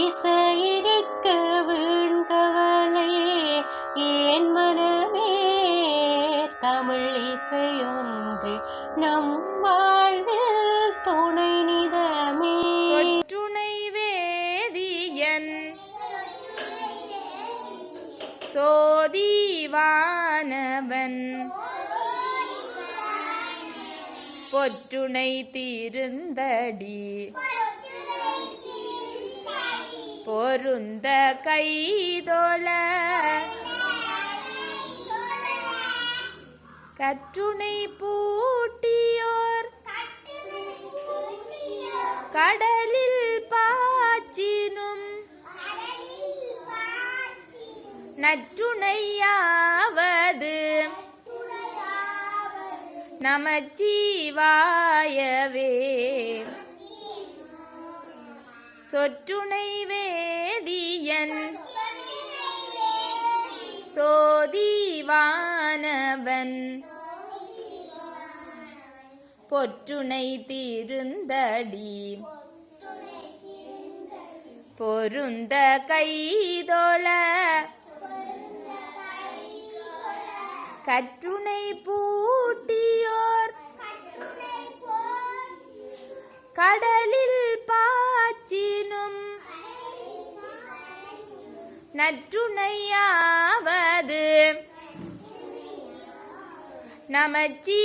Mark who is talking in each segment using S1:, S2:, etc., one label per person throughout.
S1: இசையிருக்க வீண்கவலையே ஏன் மனமே தமிழ் இசையொன்று நம் வாழ்வில் துணை நிதமே.
S2: சொற்றுணை வேதியன் சோதிவானவன் பொற்றுணை திருந்தடி பொருந்த கைதொழ கற்றுணை பூட்டியோர் கடலில் பாச்சினும் நற்றுணையாவது நமச்சிவாயவே. சொற்றுணை வேதியன் சோதிவானவன் பொற்றுணை திருந்தடி பொருந்த கைதொழ கற்றுணை பூட்டியோர் கடலில் பாச்சினும் நற்றுணையாவது நமச்சிவாயவே.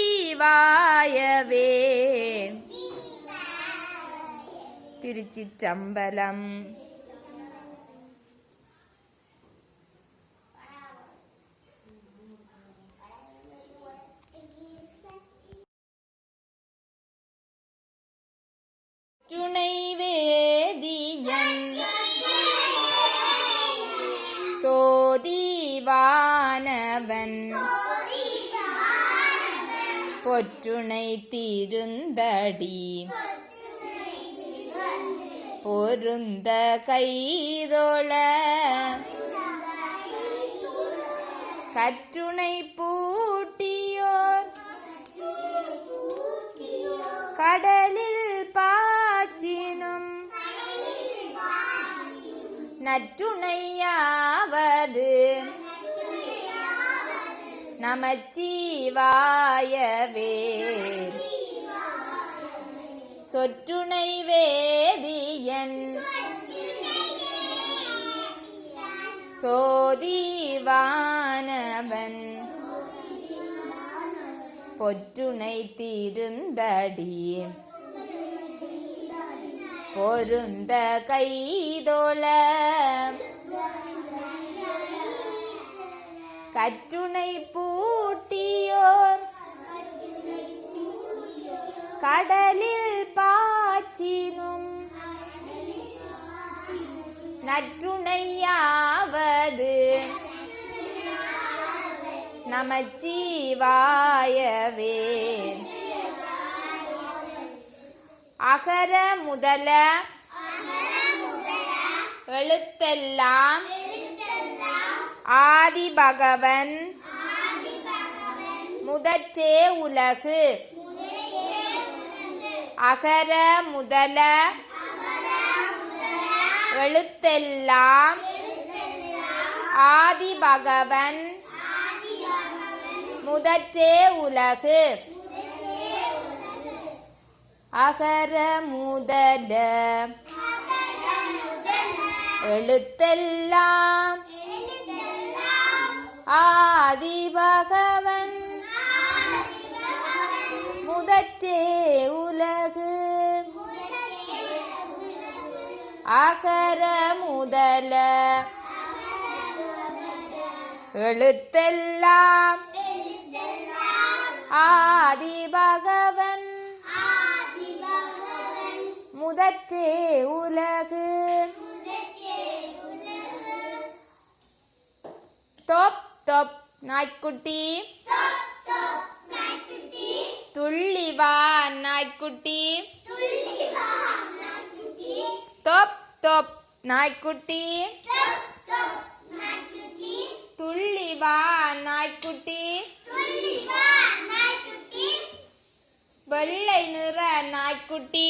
S2: திருச்சிற்றம்பலம். துணை வேதியன் சோதிவானவன் பொற்றுணை திருந்தடி பொருந்த கைதொழ கற்றுணை பூட்டியோர் கடலில் பாச்சினும் நற்றுணையாவது நமச்சிவாயவே. சொற்றுணை வேதியன் சோதிவானவன் பொற்றுணை திருந்தடி பொருந்த கைதொழ கற்றுணை பூட்டியோர் கடலில் பாச்சினும் நற்றுணையாவது நமச்சிவாயவே. அகர முதல எழுத்தெல்லாம் ஆதிபகவன் முதற்றே உலகு. அகர முதல எழுத்தெல்லாம் ஆதிபகவன் முதற்றே உலகு. அகர முதல எழுத்தெல்லாம் ஆதிபகவன் முதற்றே உலகு. அகர முதல எழுத்தெல்லாம் ஆதிபகவன் முதற்றே உலகு. தொப் தொப் நாய்க்குட்டி துள்ளிவா நாய்க்குட்டி தொப் தொப் நாய்க்குட்டி துள்ளிவா நாய்க்குட்டி வெள்ளை நிற நாய்க்குட்டி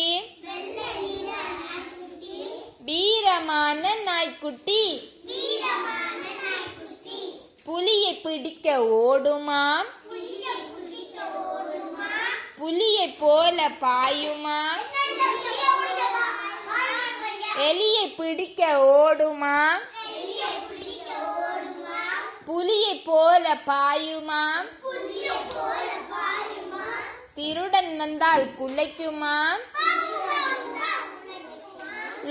S2: வீரமான நாய்க்குட்டி புலியை பிடிக்க ஓடுமாம் புலியை போல பாயுமாம் எலியை பிடிக்க ஓடுமாம் புலியை போல பாயுமாம் திருடன் வந்தால் குலைக்குமாம்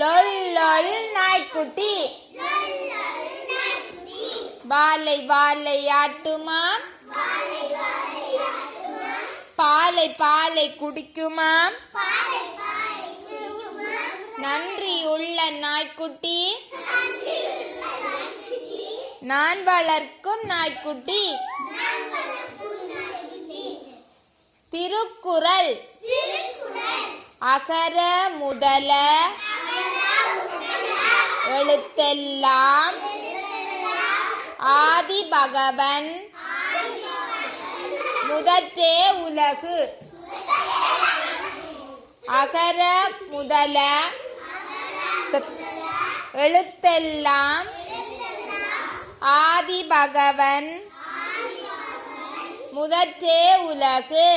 S2: லொல் லொல் நாய்க்குட்டி வாலை வாலை ஆட்டுமாம் பாலை பாலை குடிக்குமாம் நன்றி உள்ள நாய்க்குட்டி நான் வளர்க்கும் நாய்க்குட்டி திருக்குறள் அகர முதல எழுத்தெல்லாம் ஆதி பகவன் முதற்றே உலகு. அகர முதல எழுத்தெல்லாம் ஆதி பகவன் முதற்றே உலகு.